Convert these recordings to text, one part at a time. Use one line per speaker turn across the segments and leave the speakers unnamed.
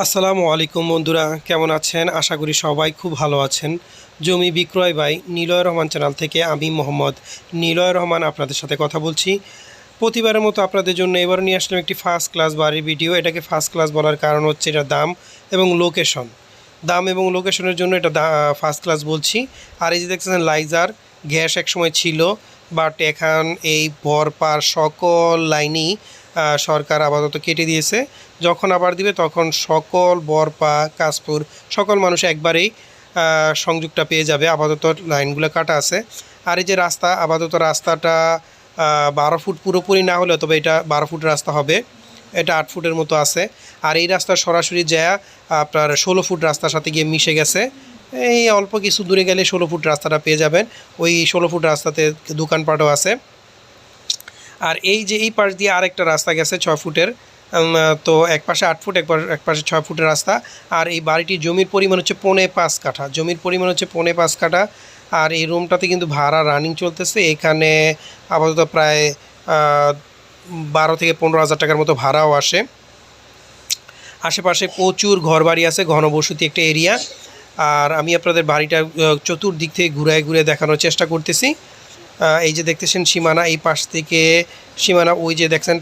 আসসালামু আলাইকুম বন্ধুরা, কেমন আছেন? আশা করি সবাই খুব ভালো আছেন। জমি বিক্রয় বাই নিলয় রহমান চ্যানেল থেকে আমি মোহাম্মদ নিলয় রহমান আপনাদের সাথে কথা বলছি। প্রতিবারের মতো আপনাদের জন্য এবার নিয়ে আসলাম একটি ফার্স্ট ক্লাস বাড়ির ভিডিও। এটাকে ফার্স্ট ক্লাস বলার কারণ হচ্ছে এটার দাম এবং লোকেশন। দাম এবং লোকেশনের জন্য এটা ফার্স্ট ক্লাস বলছি। আর এই যে দেখতেছেন লাইজার গ্যাস একসময় ছিল, বাট এখন এই ভরপার সকল লাইনই সরকার আপাতত কেটে দিয়েছে। যখন আবার দিবে তখন সকল বরপা কাশপুর সকল মানুষ একবারেই সংযোগটা পেয়ে যাবে। আপাতত লাইনগুলো কাটা আছে। আর এই যে রাস্তা, আপাতত রাস্তাটা 12 ফুট পুরোপুরি না হলেও, তবে এটা 12 ফুট রাস্তা হবে। এটা 8 ফুটের মতো আছে। আর এই রাস্তা সরাসরি যায় আপনার 16 ফুট রাস্তার সাথে গিয়ে মিশে গেছে। এই অল্প কিছু দূরে গেলে 16 ফুট রাস্তাটা পেয়ে যাবেন। ওই 16 ফুট রাস্তাতে দোকানপাটও আছে। আর এই যে এই পাশ দিয়ে আরেকটা রাস্তা গেছে 6 ফুটের। তো এক পাশে 8 ফুট, এক পাশে 6 ফুটের রাস্তা। আর এই বাড়িটির জমির পরিমাণ হচ্ছে 5.5 কাঠা। জমির পরিমাণ হচ্ছে 5.5 কাঠা। আর এই রুমটাতে কিন্তু ভাড়া রানিং চলতেছে। এখানে আপাতত প্রায় 12 থেকে 15 হাজার টাকার মতো ভাড়াও আসে। আশেপাশে প্রচুর ঘরবাড়ি আছে, ঘনবসতি একটা এরিয়া। আর আমি আপনাদের বাড়িটা চতুর্দিক থেকে ঘুরে দেখানোর চেষ্টা করতেছি। এই যে দেখতেছেন সীমানা, এই পাশ থেকে সীমানা, ওই যে দেখছেন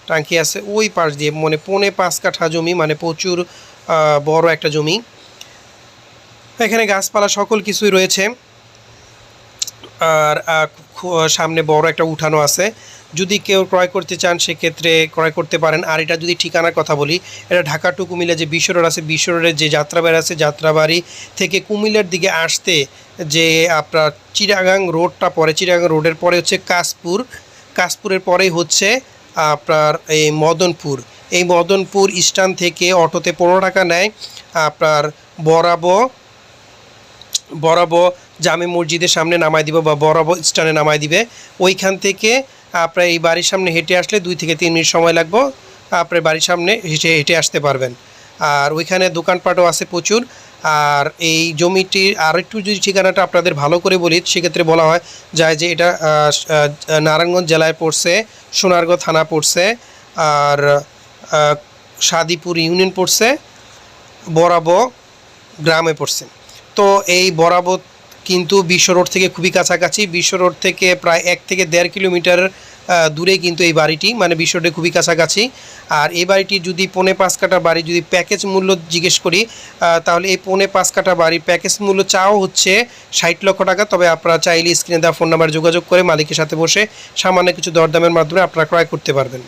টাঙ্কি আছে ওই পাশ দিয়ে, মানে 5.5 কাঠা জমি, মানে প্রচুর বড় একটা জমি। এখানে গাছপালা সকল কিছুই রয়েছে। আর সামনে বড় একটা উঠানো আছে। যদি কেউ ক্রয় করতে চান সেক্ষেত্রে ক্রয় করতে পারেন। আর এটা যদি ঠিকানার কথা বলি, এটা ঢাকা টু কুমিল্লা যে বিশ্ব রোড আছে, বিশ্ব রোডের যে যাত্রাবাড়ি আছে, যাত্রাবাড়ি থেকে কুমিল্লার দিকে আসতে যে আপনার চিটাগাং রোডটা পড়ে, চিটাগাং রোডের পরে হচ্ছে কাশপুরের পরেই হচ্ছে আপনার এই মদনপুর। এই মদনপুর স্ট্যান্ড থেকে অটোতে 15 টাকা নেয় আপনার বরাবর জামে মসজিদের সামনে নামায় দিব বা বরাবর স্ট্যান্ডে নামায় দিবে। ওইখান থেকে আপনার এই বাড়ির সামনে হেঁটে আসলে 2 থেকে 3 মিনিট সময় লাগবে। আপনার বাড়ির সামনে হেঁটে আসতে পারবেন। আর ওইখানে দোকানপাটও আছে প্রচুর। আর এই জমিটির আর একটু যদি ঠিকানাটা আপনাদের ভালো করে বলি, সেক্ষেত্রে বলা হয় যায় যে এটা নারায়ণগঞ্জ জেলায় পড়ছে, সোনারগাঁও থানা পড়ছে, আর সাদিপুর ইউনিয়ন পড়ছে, বরাবর গ্রামে পড়ছে। তো এই বরাবর কিন্তু বিশ্ব রোড থেকে খুবই কাছাকাছি। বিশ্ব রোড থেকে প্রায় 1 থেকে 1.5 কিলোমিটার দূরে কিন্তু এই বাড়িটি, মানে বিশ্ব রোডে খুবই কাছাকাছি। আর এই বাড়িটি যদি 5.5 কাঠা বাড়ি যদি প্যাকেজ মূল্য জিজ্ঞেস করি, তাহলে এই 5.5 কাঠা বাড়ির প্যাকেজ মূল্য চাও হচ্ছে 60 লক্ষ টাকা। তবে আপনারা চাইলে স্ক্রিনে দেওয়া ফোন নাম্বার যোগাযোগ করে মালিকের সাথে বসে সামান্য কিছু দরদামের মাধ্যমে আপনারা ক্রয় করতে পারবেন।